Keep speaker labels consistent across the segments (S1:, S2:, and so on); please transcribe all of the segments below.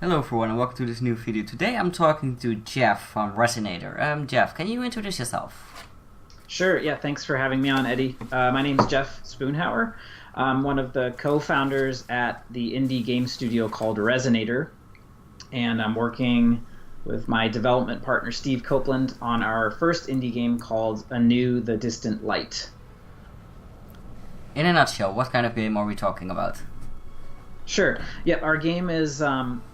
S1: Hello everyone and welcome to this new video. Today I'm talking to Jeff from Resonator. Jeff, can you introduce yourself?
S2: Sure, yeah, thanks for having me on, Eddie. My name's Jeff Spoonhauer. I'm one of the co-founders at the indie game studio called Resonator, and I'm working with my development partner Steve Copeland on our first indie game called Anew, the Distant Light.
S1: In a nutshell, what kind of game are we talking about?
S2: Sure. Yep. Our game is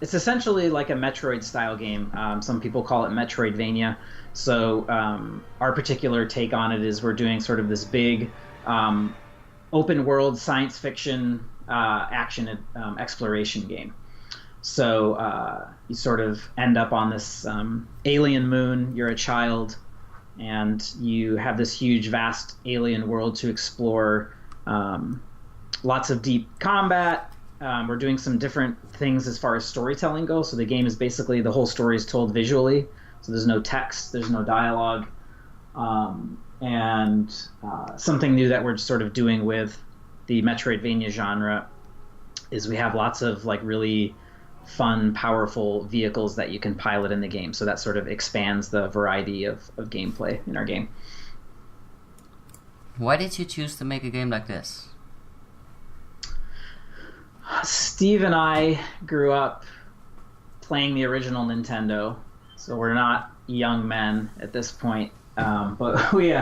S2: it's essentially like a Metroid-style game. Some people call it Metroidvania. So our particular take on it is we're doing sort of this big open-world science fiction action exploration game. So you sort of end up on this alien moon. You're a child, and you have this huge, vast alien world to explore. Lots of deep combat. We're doing some different things as far as storytelling goes. So the game is basically the whole story is told visually. So there's no text, there's no dialogue. And something new that we're sort of doing with the Metroidvania genre is we have lots of like really fun, powerful vehicles that you can pilot in the game. So that sort of expands the variety of gameplay in our game.
S1: Why did you choose to make a game like this?
S2: Steve and I grew up playing the original Nintendo, so we're not young men at this point. But we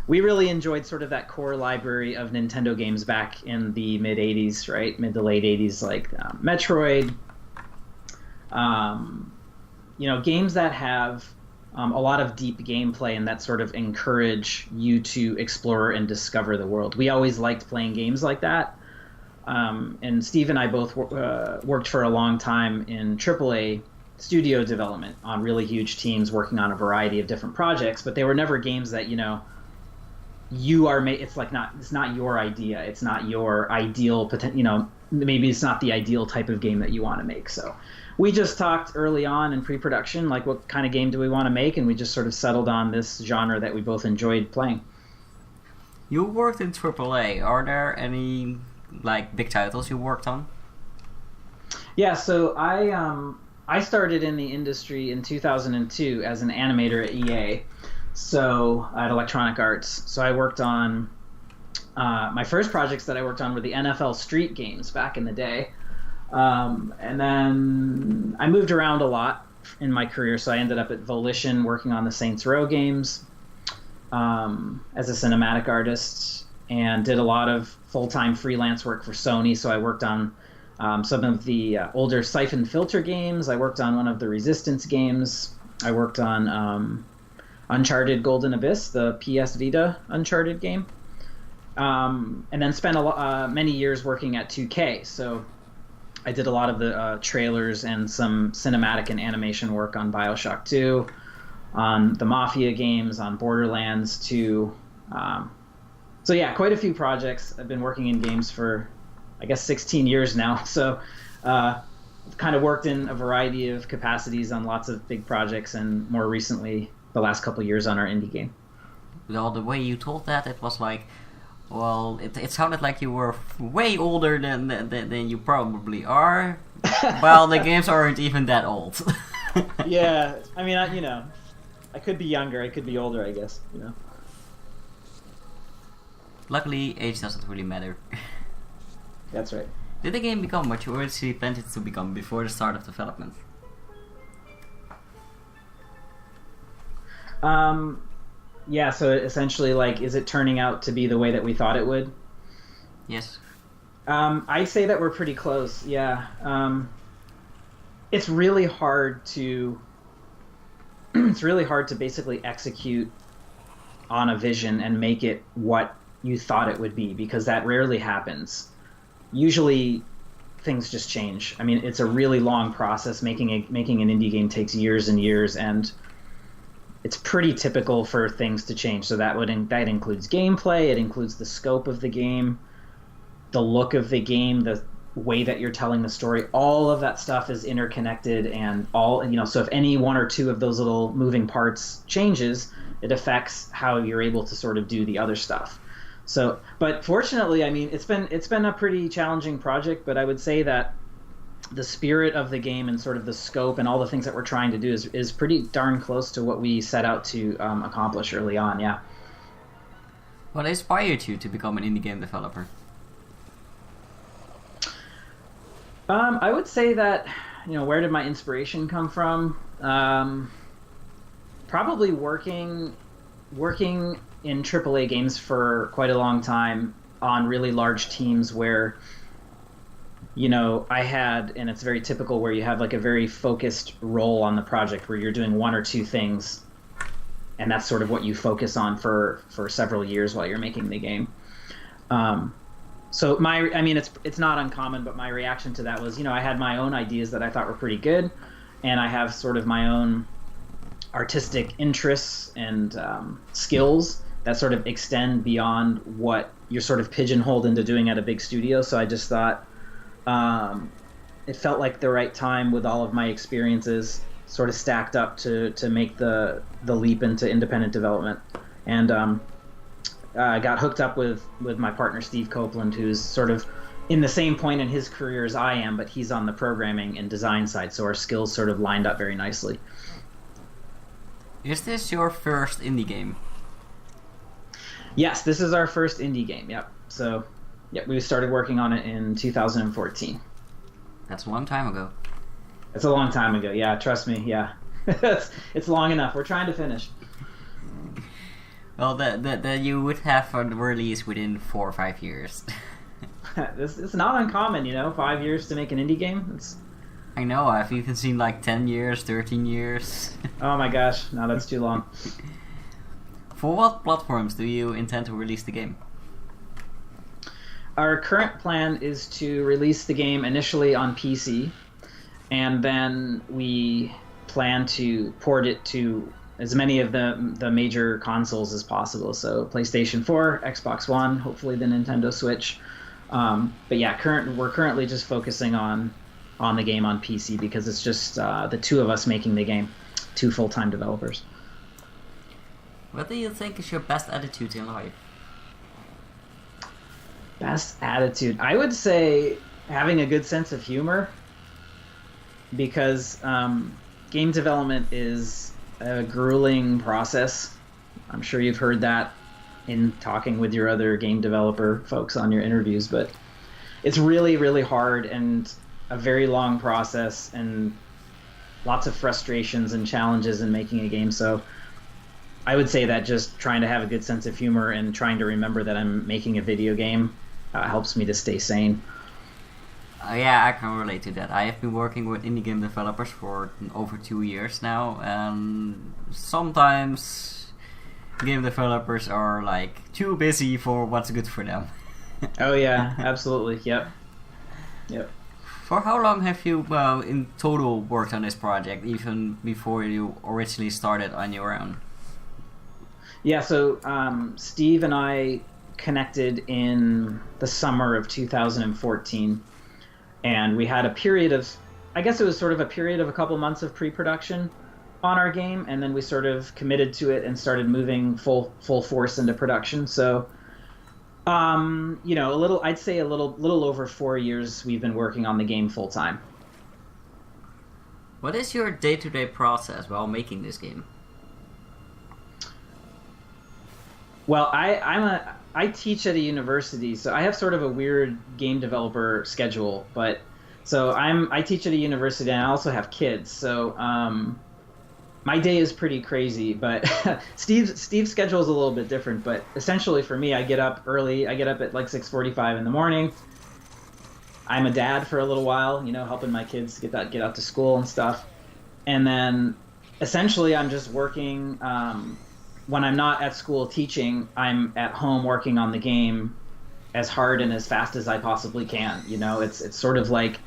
S2: really enjoyed sort of that core library of Nintendo games back in the mid '80s, right? Mid to late '80s, like Metroid. Games that have a lot of deep gameplay and that sort of encourage you to explore and discover the world. We always liked playing games like that. And Steve and I both worked for a long time in AAA studio development on really huge teams working on a variety of different projects, but they were never games that, it's not your idea. It's not your ideal, maybe it's not the ideal type of game that you want to make. So we just talked early on in pre-production, like what kind of game do we want to make? And we just sort of settled on this genre that we both enjoyed playing.
S1: You worked in AAA. Are there any big titles you worked on?
S2: Yeah, so I started in the industry in 2002 as an animator at EA, so at Electronic Arts. So I worked on my first projects that I worked on were the NFL Street games back in the day, and then I moved around a lot in my career. So I ended up at Volition working on the Saints Row games as a cinematic artist, and did a lot of full-time freelance work for Sony. So I worked on some of the older Siphon Filter games. I worked on one of the Resistance games. I worked on Uncharted Golden Abyss, the PS Vita Uncharted game. And then spent many years working at 2K. So I did a lot of the trailers and some cinematic and animation work on BioShock 2, on the Mafia games, on Borderlands 2. So yeah, quite a few projects. I've been working in games for, I guess, 16 years now. So kind of worked in a variety of capacities on lots of big projects, and more recently, the last couple of years on our indie game.
S1: Well, the way you told that, it was like, well, it sounded like you were way older than you probably are. Well, the games aren't even that old.
S2: Yeah, I mean, I could be younger, I could be older, I guess,
S1: Luckily, age doesn't really matter.
S2: That's right.
S1: Did the game become what you originally planned it to become before the start of development?
S2: Yeah, so essentially, is it turning out to be the way that we thought it would?
S1: Yes.
S2: I'd say that we're pretty close, yeah. It's really hard to basically execute on a vision and make it what you thought it would be, because that rarely happens. Usually things just change. I mean, it's a really long process. Making an indie game takes years and years, and it's pretty typical for things to change. So that includes gameplay, it includes the scope of the game, the look of the game, the way that you're telling the story. All of that stuff is interconnected, and so if any one or two of those little moving parts changes, it affects how you're able to sort of do the other stuff. So, but fortunately, I mean, it's been a pretty challenging project, but I would say that the spirit of the game and sort of the scope and all the things that we're trying to do is pretty darn close to what we set out to accomplish early on. Yeah.
S1: What inspired you to become an indie game developer?
S2: I would say that, where did my inspiration come from? Probably working in AAA games for quite a long time on really large teams where, I had, and it's very typical where you have like a very focused role on the project where you're doing one or two things, and that's sort of what you focus on for several years while you're making the game. So it's not uncommon, but my reaction to that was, I had my own ideas that I thought were pretty good, and I have sort of my own artistic interests and skills that sort of extend beyond what you're sort of pigeonholed into doing at a big studio. So I just thought it felt like the right time with all of my experiences sort of stacked up to make the leap into independent development. And I got hooked up with my partner Steve Copeland, who's sort of in the same point in his career as I am, but he's on the programming and design side, so our skills sort of lined up very nicely.
S1: Is this your first indie game?
S2: Yes, this is our first indie game, yep. So, we started working on it in 2014.
S1: That's a long time ago.
S2: It's a long time ago, yeah, trust me, yeah. It's long enough. We're trying to finish.
S1: Well, that you would have a release within 4 or 5 years.
S2: It's not uncommon, 5 years to make an indie game.
S1: I know, I've even seen like 10 years, 13 years.
S2: Oh my gosh, no, that's too long.
S1: For what platforms do you intend to release the game?
S2: Our current plan is to release the game initially on PC, and then we plan to port it to as many of the major consoles as possible. So PlayStation 4, Xbox One, hopefully the Nintendo Switch. But yeah, we're currently just focusing on the game on PC because it's just the two of us making the game, 2 full-time developers.
S1: What do you think is your best attitude in life?
S2: Best attitude? I would say having a good sense of humor, because game development is a grueling process. I'm sure you've heard that in talking with your other game developer folks on your interviews, but it's really, really hard and a very long process and lots of frustrations and challenges in making a game. So I would say that just trying to have a good sense of humor and trying to remember that I'm making a video game helps me to stay sane.
S1: Yeah, I can relate to that. I have been working with indie game developers for over 2 years now, and sometimes game developers are like too busy for what's good for them.
S2: Oh yeah, absolutely. Yep.
S1: For how long have you in total worked on this project, even before you originally started on your own?
S2: Yeah, so Steve and I connected in the summer of 2014, and we had a period of, I guess it was sort of a period of a couple months of pre-production on our game, and then we sort of committed to it and started moving full force into production. So I'd say a little over 4 years we've been working on the game full time.
S1: What is your day-to-day process while making this game?
S2: Well, I teach at a university, so I have sort of a weird game developer schedule. But so I teach at a university, and I also have kids. So my day is pretty crazy. But Steve's schedule is a little bit different. But essentially, for me, I get up early. I get up at like 6:45 in the morning. I'm a dad for a little while, helping my kids get out to school and stuff. And then essentially, I'm just working. When I'm not at school teaching, I'm at home working on the game as hard and as fast as I possibly can. It's sort of like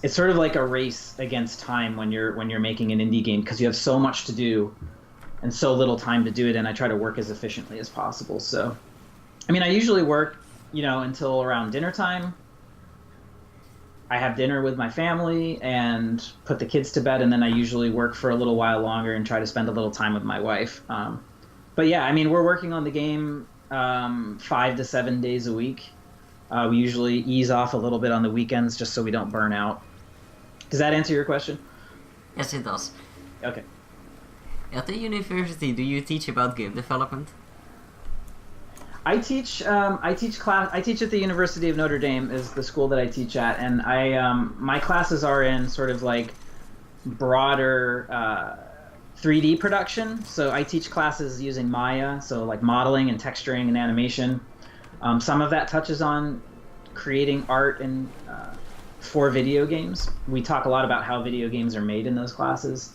S2: a race against time when you're making an indie game, because you have so much to do and so little time to do it, and I try to work as efficiently as possible. So, I usually work, until around dinner time. I have dinner with my family and put the kids to bed, and then I usually work for a little while longer and try to spend a little time with my wife. But yeah, we're working on the game 5 to 7 days a week, We usually ease off a little bit on the weekends just so we don't burn out. Does that answer your question?
S1: Yes, it does.
S2: Okay.
S1: At the university, do you teach about game development?
S2: I teach class. I teach at the University of Notre Dame, is the school that I teach at, and my classes are in sort of like broader 3D production. So I teach classes using Maya, so like modeling and texturing and animation. Some of that touches on creating art and for video games. We talk a lot about how video games are made in those classes,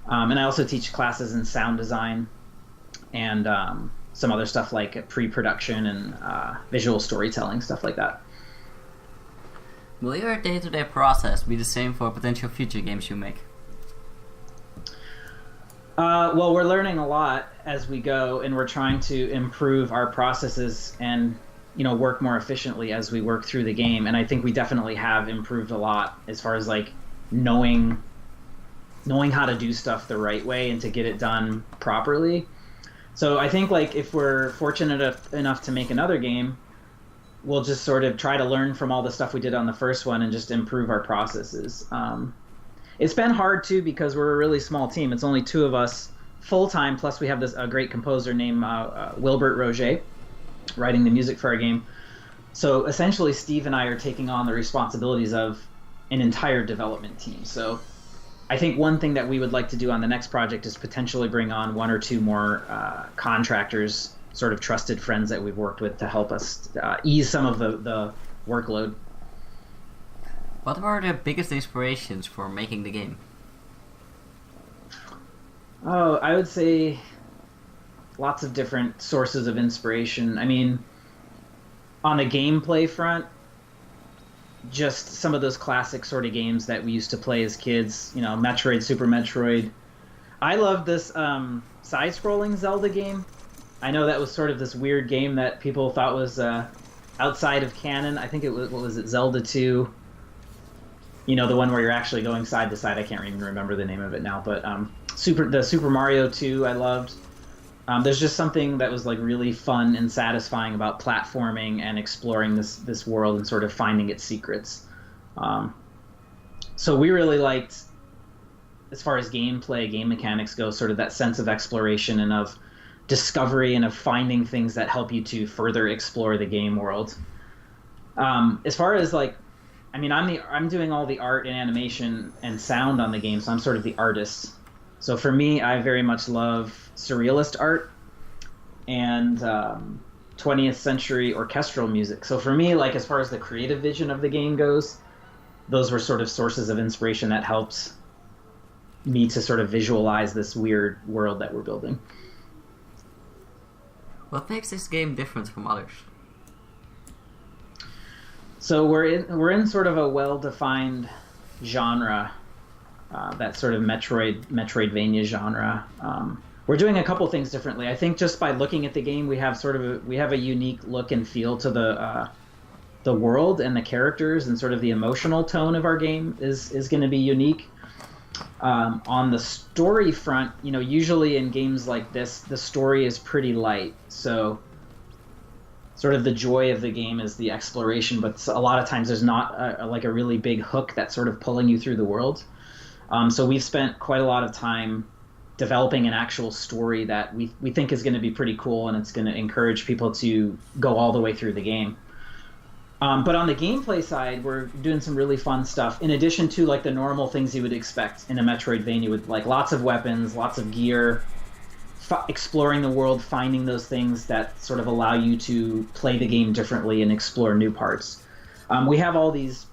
S2: and I also teach classes in sound design and some other stuff like pre-production and visual storytelling, stuff like that.
S1: Will your day-to-day process be the same for potential future games you make?
S2: Well, we're learning a lot as we go, and we're trying to improve our processes and work more efficiently as we work through the game. And I think we definitely have improved a lot as far as like knowing how to do stuff the right way and to get it done properly. So I think like if we're fortunate enough to make another game, we'll just sort of try to learn from all the stuff we did on the first one and just improve our processes. It's been hard too because we're a really small team. It's only 2 of us full time. Plus we have a great composer named Wilbert Roger writing the music for our game. So essentially Steve and I are taking on the responsibilities of an entire development team. So I think one thing that we would like to do on the next project is potentially bring on 1 or 2 more contractors, sort of trusted friends that we've worked with to help us ease some of the workload.
S1: What were the biggest inspirations for making the game?
S2: Oh, I would say lots of different sources of inspiration. I mean, on the gameplay front, just some of those classic sort of games that we used to play as kids, Metroid, Super Metroid. I love this side-scrolling Zelda game. I know that was sort of this weird game that people thought was outside of canon. I think it was, what was it, Zelda 2? The one where you're actually going side to side. I can't even remember the name of it now, but the Super Mario 2 I loved. There's just something that was like really fun and satisfying about platforming and exploring this world and sort of finding its secrets. So we really liked, as far as gameplay, game mechanics go, sort of that sense of exploration and of discovery and of finding things that help you to further explore the game world. As far as like, I mean, I'm doing all the art and animation and sound on the game, so I'm sort of the artist. So for me, I very much love surrealist art and 20th century orchestral music. So for me, like as far as the creative vision of the game goes, those were sort of sources of inspiration that helped me to sort of visualize this weird world that we're building.
S1: What makes this game different from others?
S2: So we're in sort of a well-defined genre. That sort of Metroidvania genre. We're doing a couple things differently. I think just by looking at the game, we have a unique look and feel to the world and the characters, and sort of the emotional tone of our game is going to be unique. On the story front, usually in games like this, the story is pretty light. So sort of the joy of the game is the exploration, but a lot of times there's not a really big hook that's sort of pulling you through the world. So we've spent quite a lot of time developing an actual story that we think is going to be pretty cool, and it's going to encourage people to go all the way through the game. But on the gameplay side, we're doing some really fun stuff, in addition to like the normal things you would expect in a Metroidvania, with like lots of weapons, lots of gear, exploring the world, finding those things that sort of allow you to play the game differently and explore new parts. We have all these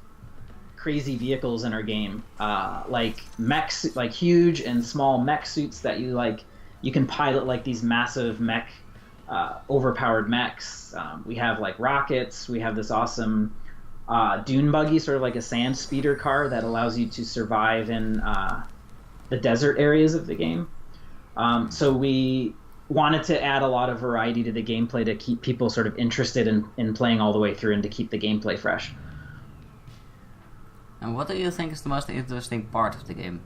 S2: crazy vehicles in our game, like mechs, like huge and small mech suits that you can pilot, like these massive mech, overpowered mechs. We have like rockets. We have this awesome dune buggy, sort of like a sand speeder car that allows you to survive in the desert areas of the game. So we wanted to add a lot of variety to the gameplay to keep people sort of interested in playing all the way through and to keep the gameplay fresh.
S1: And what do you think is the most interesting part of the game?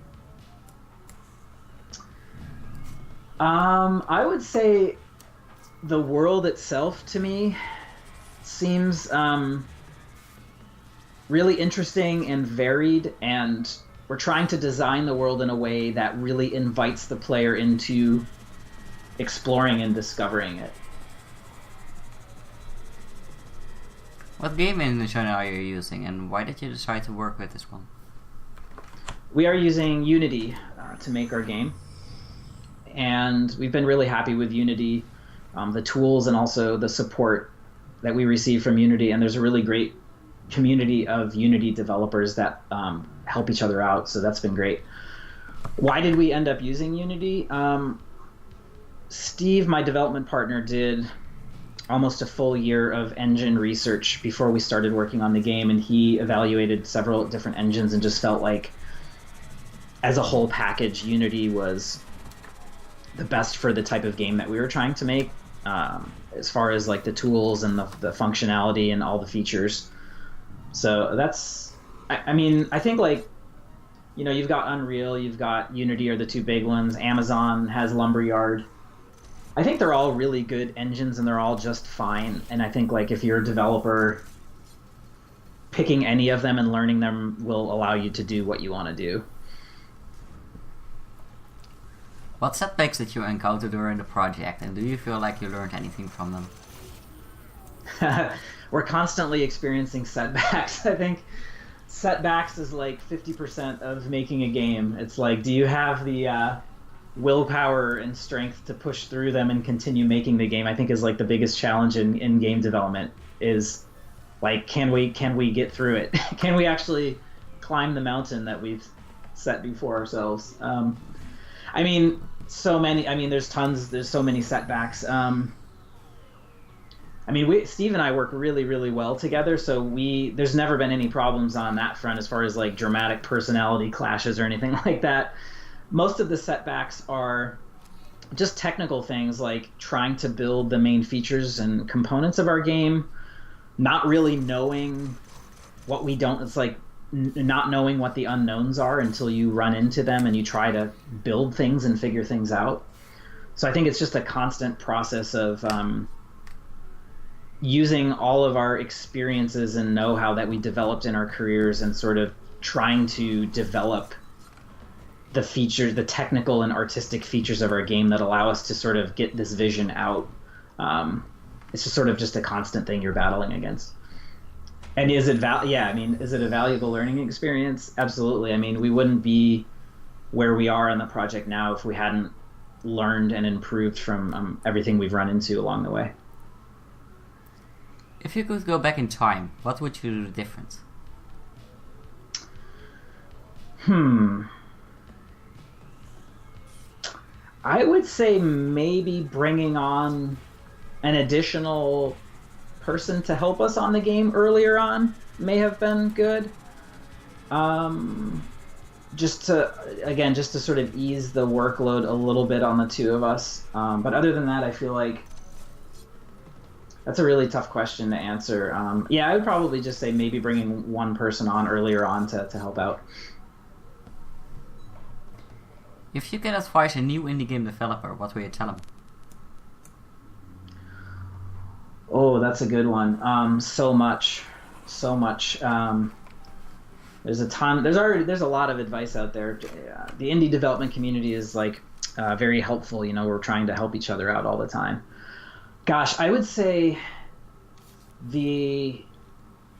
S2: I would say the world itself, to me, seems really interesting and varied, and we're trying to design the world in a way that really invites the player into exploring and discovering it.
S1: What game engine are you using, and why did you decide to work with this one?
S2: We are using Unity to make our game, and we've been really happy with Unity, the tools and also the support that we receive from Unity, and there's a really great community of Unity developers that help each other out, so that's been great. Why did we end up using Unity? Steve, my development partner, did almost a full year of engine research before we started working on the game, and he evaluated several different engines and just felt like as a whole package, Unity was the best for the type of game that we were trying to make, as far as like the tools and the functionality and all the features. So that's, I mean, I think like, you know, you've got Unreal, you've got Unity are the two big ones. Amazon has Lumberyard. I think they're all really good engines and they're all just fine. And I think like if you're a developer, picking any of them and learning them will allow you to do what you want to do.
S1: What setbacks did you encounter during the project, and do you feel like you learned anything from them?
S2: We're constantly experiencing setbacks. I think setbacks is like 50% of making a game. It's like, do you have the willpower and strength to push through them and continue making the game? I think is like the biggest challenge in game development is like, can we get through it? Can we actually climb the mountain that we've set before ourselves? I mean, there's so many setbacks. I mean, Steve and I work really, really well together, so there's never been any problems on that front as far as like dramatic personality clashes or anything like that. Most of the setbacks are just technical things like trying to build the main features and components of our game, not really knowing what we don't. It's like not knowing what the unknowns are until you run into them and you try to build things and figure things out. So I think it's just a constant process of using all of our experiences and know-how that we developed in our careers and sort of trying to develop the features, the technical and artistic features of our game that allow us to sort of get this vision out. It's just sort of just a constant thing you're battling against. And is it a valuable learning experience? Absolutely. I mean, we wouldn't be where we are on the project now if we hadn't learned and improved from everything we've run into along the way.
S1: If you could go back in time, what would you do different?
S2: I would say maybe bringing on an additional person to help us on the game earlier on may have been good. Just to sort of ease the workload a little bit on the two of us. But other than that, I feel like that's a really tough question to answer. I would probably just say maybe bringing one person on earlier on to help out.
S1: If you can advise a new indie game developer, what will you tell him?
S2: Oh, that's a good one. So much. There's a ton. There's a lot of advice out there. The indie development community is like very helpful. You know, we're trying to help each other out all the time. Gosh, I would say the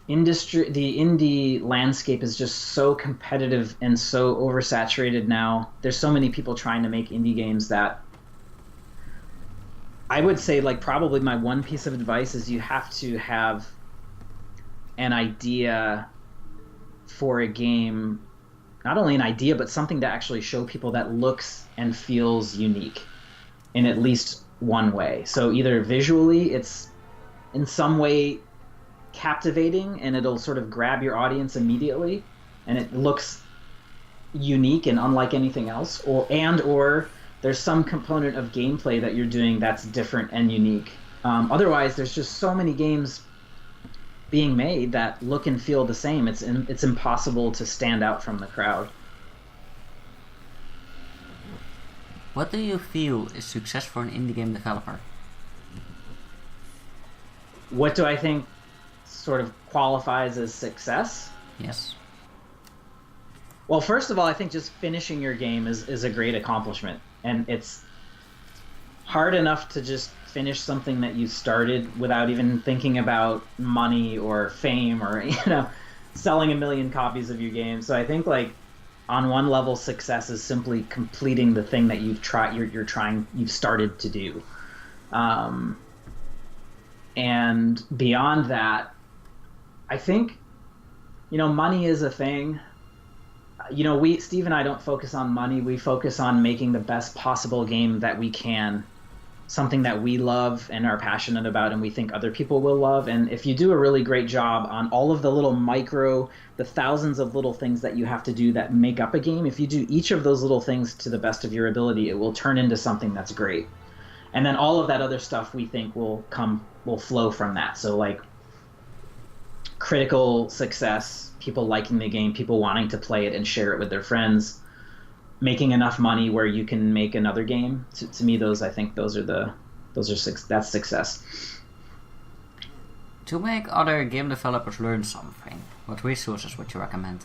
S2: indie landscape is just so competitive and so oversaturated now. There's so many people trying to make indie games that I would say, like, probably my one piece of advice is you have to have an idea for a game, not only an idea, but something to actually show people that looks and feels unique in at least one way. So either visually it's in some way captivating and it'll sort of grab your audience immediately and it looks unique and unlike anything else, or there's some component of gameplay that you're doing that's different and unique. Otherwise, there's just so many games being made that look and feel the same. It's impossible to stand out from the crowd.
S1: What do you feel is success for an indie game developer?
S2: What do I think sort of qualifies as success?
S1: Yes.
S2: Well, first of all, I think just finishing your game is a great accomplishment. And it's hard enough to just finish something that you started without even thinking about money or fame or, selling 1 million copies of your game. So I think, like, on one level, success is simply completing the thing that you've you've started to do. And beyond that, I think, money is a thing. Steve and I don't focus on money. We focus on making the best possible game that we can, something that we love and are passionate about and we think other people will love. And if you do a really great job on all of the little the thousands of little things that you have to do that make up a game, if you do each of those little things to the best of your ability, it will turn into something that's great. And then all of that other stuff we think will flow from that. So, like, critical success, people liking the game, people wanting to play it and share it with their friends, making enough money where you can make another game. To me, that's success.
S1: To make other game developers learn something, what resources would you recommend?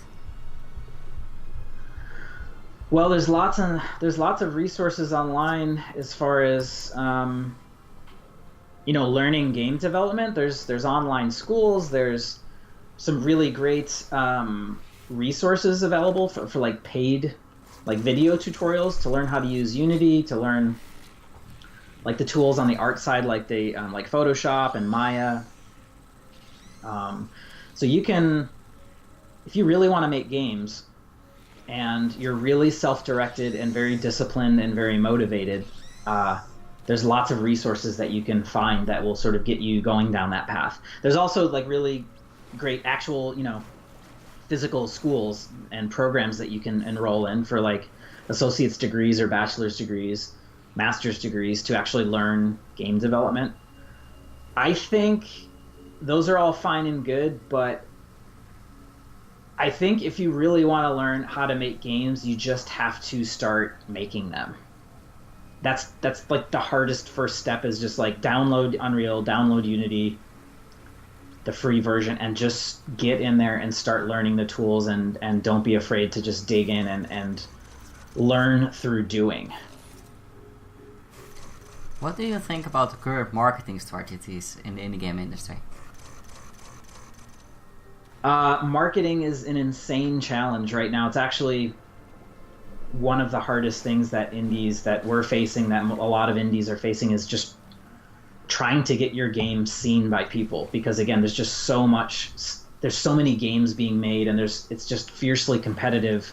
S2: Well, there's lots of resources online as far as learning game development. There's online schools. There's some really great resources available for like paid, like, video tutorials to learn how to use Unity, to learn, like, the tools on the art side, like like Photoshop and Maya. So you can, if you really want to make games and you're really self-directed and very disciplined and very motivated, there's lots of resources that you can find that will sort of get you going down that path. There's also, like, really great actual, physical schools and programs that you can enroll in for, like, associate's degrees or bachelor's degrees, master's degrees, to actually learn game development. I think those are all fine and good, but I think if you really want to learn how to make games, you just have to start making them. That's like the hardest first step, is just, like, download Unreal, download Unity, the free version, and just get in there and start learning the tools, and don't be afraid to just dig in and learn through doing.
S1: What do you think about the current marketing strategies in the indie game industry?
S2: Marketing is an insane challenge right now. It's actually one of the hardest things that we're facing, that a lot of indies are facing, is just trying to get your game seen by people. Because, again, there's so many games being made, and it's just fiercely competitive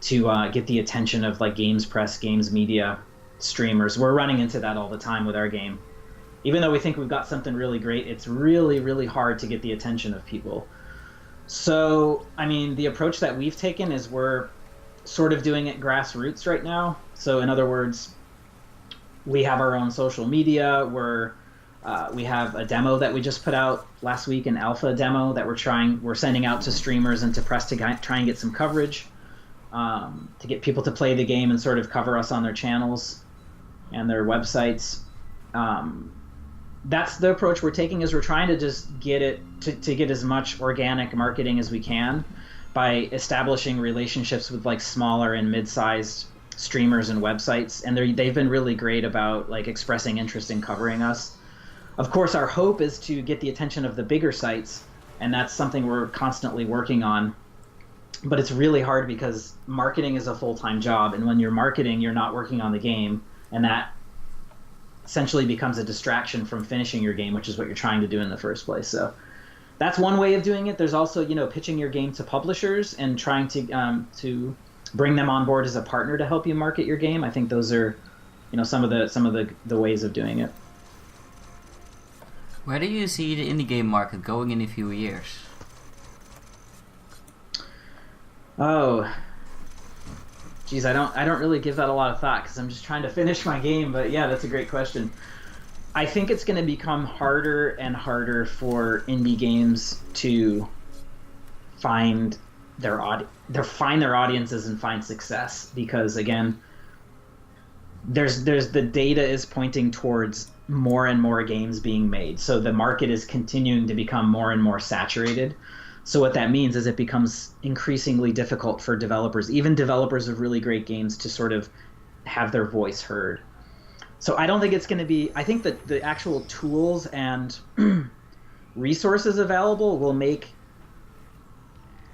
S2: to get the attention of, like, games press, games media, streamers. We're running into that all the time with our game. Even though we think we've got something really great, it's really, really hard to get the attention of people. So, I mean, the approach that we've taken is we're sort of doing it grassroots right now. So, in other words, we have our own social media. We have a demo that we just put out last week, an alpha demo that we're sending out to streamers and to press to try and get some coverage, to get people to play the game and sort of cover us on their channels and their websites. That's the approach we're taking, is we're trying to just get it to get as much organic marketing as we can by establishing relationships with, like, smaller and mid-sized streamers and websites, and they've been really great about, like, expressing interest in covering us. Of course, our hope is to get the attention of the bigger sites, and that's something we're constantly working on. But it's really hard because marketing is a full-time job, and when you're marketing, you're not working on the game, and that essentially becomes a distraction from finishing your game, which is what you're trying to do in the first place. So that's one way of doing it. There's also, pitching your game to publishers and trying to bring them on board as a partner to help you market your game. I think those are, some of the ways of doing it.
S1: Where do you see the indie game market going in a few years?
S2: Oh, geez, I don't really give that a lot of thought because I'm just trying to finish my game. But yeah, that's a great question. I think it's going to become harder and harder for indie games to find their audiences and find success, because, again, there's the data is pointing towards more and more games being made. So the market is continuing to become more and more saturated. So what that means is it becomes increasingly difficult for developers, even developers of really great games, to sort of have their voice heard. So I don't think it's going to be, I think that the actual tools and resources available will make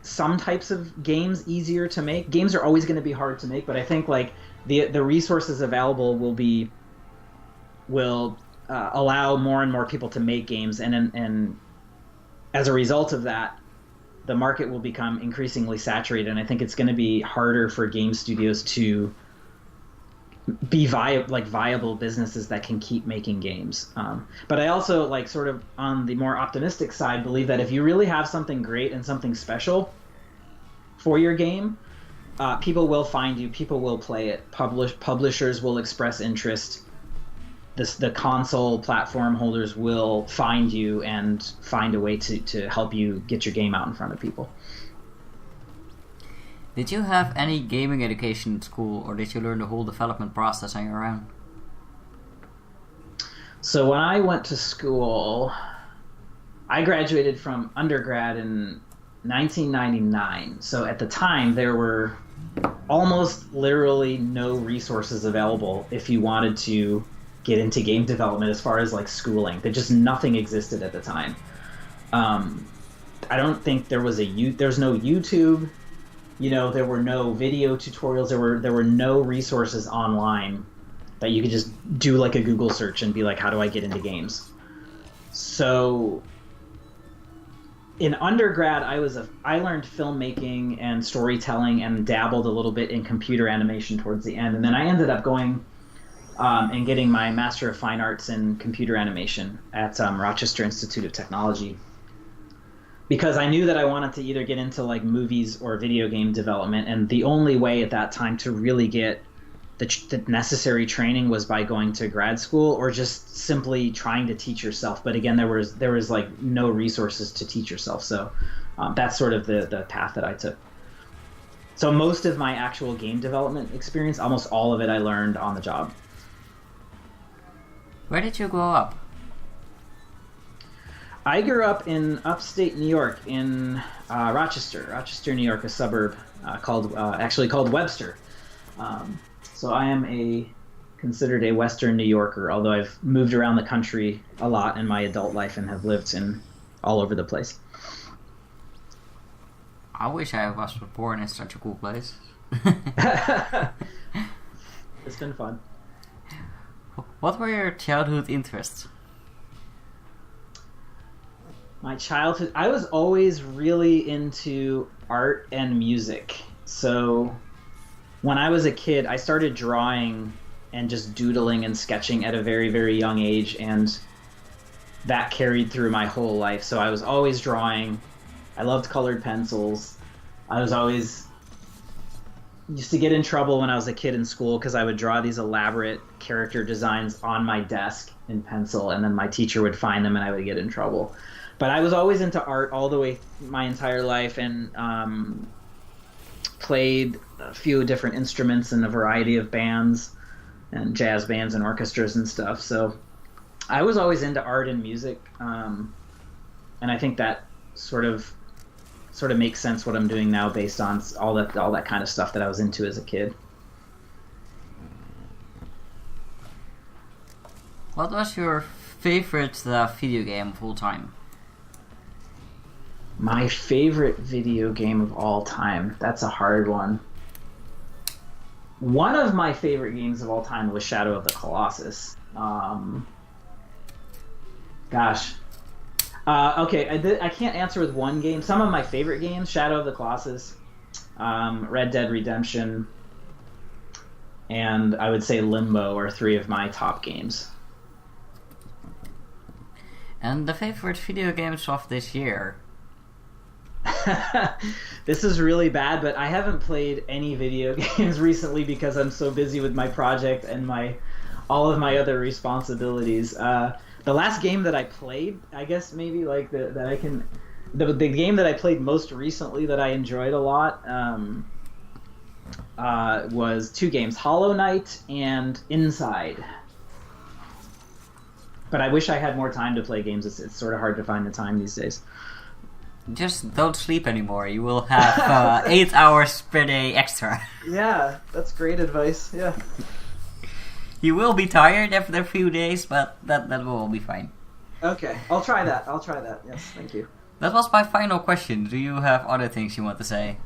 S2: some types of games easier to make. Games are always going to be hard to make, but I think like the resources available will allow more and more people to make games, and as a result of that, the market will become increasingly saturated. And I think it's going to be harder for game studios to be viable businesses that can keep making games. But I also, like, sort of on the more optimistic side, believe that if you really have something great and something special for your game, people will find you, people will play it, publishers will express interest, the console platform holders will find you and find a way to help you get your game out in front of people.
S1: Did you have any gaming education at school, or did you learn the whole development process on your own?
S2: So when I went to school, I graduated from undergrad in 1999. So at the time, there were almost literally no resources available if you wanted to get into game development as far as like schooling. There just nothing existed at the time. I don't think there was there's no YouTube. You know, there were no video tutorials. There were no resources online that you could just do like a Google search and be like, how do I get into games? So in undergrad, I learned filmmaking and storytelling and dabbled a little bit in computer animation towards the end. And then I ended up going and getting my Master of Fine Arts in computer animation at Rochester Institute of Technology, because I knew that I wanted to either get into like movies or video game development, and the only way at that time to really get the necessary training was by going to grad school or just simply trying to teach yourself. But again, there was like no resources to teach yourself, so that's sort of the path that I took. So most of my actual game development experience, almost all of it, I learned on the job.
S1: Where did you grow up?
S2: I grew up in upstate New York, in Rochester, New York, a suburb called Webster. So I am considered a Western New Yorker, although I've moved around the country a lot in my adult life and have lived in all over the place.
S1: I wish I was born in such a cool place.
S2: It's been fun.
S1: What were your childhood interests?
S2: My childhood, I was always really into art and music. So when I was a kid, I started drawing and just doodling and sketching at a very, very young age, and that carried through my whole life. So I was always drawing. I loved colored pencils. I was always used to get in trouble when I was a kid in school because I would draw these elaborate character designs on my desk in pencil, and then my teacher would find them and I would get in trouble. But I was always into art all the way my entire life, and played a few different instruments in a variety of bands and jazz bands and orchestras and stuff. So I was always into art and music, and I think that sort of makes sense what I'm doing now based on all that kind of stuff that I was into as a kid.
S1: What was your favorite video game of all time?
S2: My favorite video game of all time? That's a hard one. One of my favorite games of all time was Shadow of the Colossus. Okay, I can't answer with one game. Some of my favorite games: Shadow of the Colossus, Red Dead Redemption, and I would say Limbo are three of my top games.
S1: And the favorite video games of this year?
S2: This is really bad, but I haven't played any video games recently because I'm so busy with my project and all of my other responsibilities. The last game that I played, I guess maybe like the game that I played most recently that I enjoyed a lot was 2 games, Hollow Knight and Inside. But I wish I had more time to play games. It's sort of hard to find the time these days.
S1: Just don't sleep anymore. You will have 8 hours per day extra.
S2: Yeah, that's great advice. Yeah.
S1: You will be tired after a few days, but that will all be fine.
S2: Okay, I'll try that. Yes, thank you.
S1: That was my final question. Do you have other things you want to say?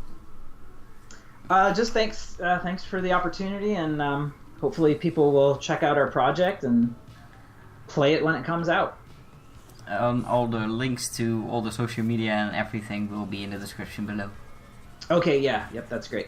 S2: Just thanks for the opportunity, and hopefully people will check out our project and play it when it comes out.
S1: All the links to all the social media and everything will be in the description below.
S2: Okay, yeah, yep, that's great.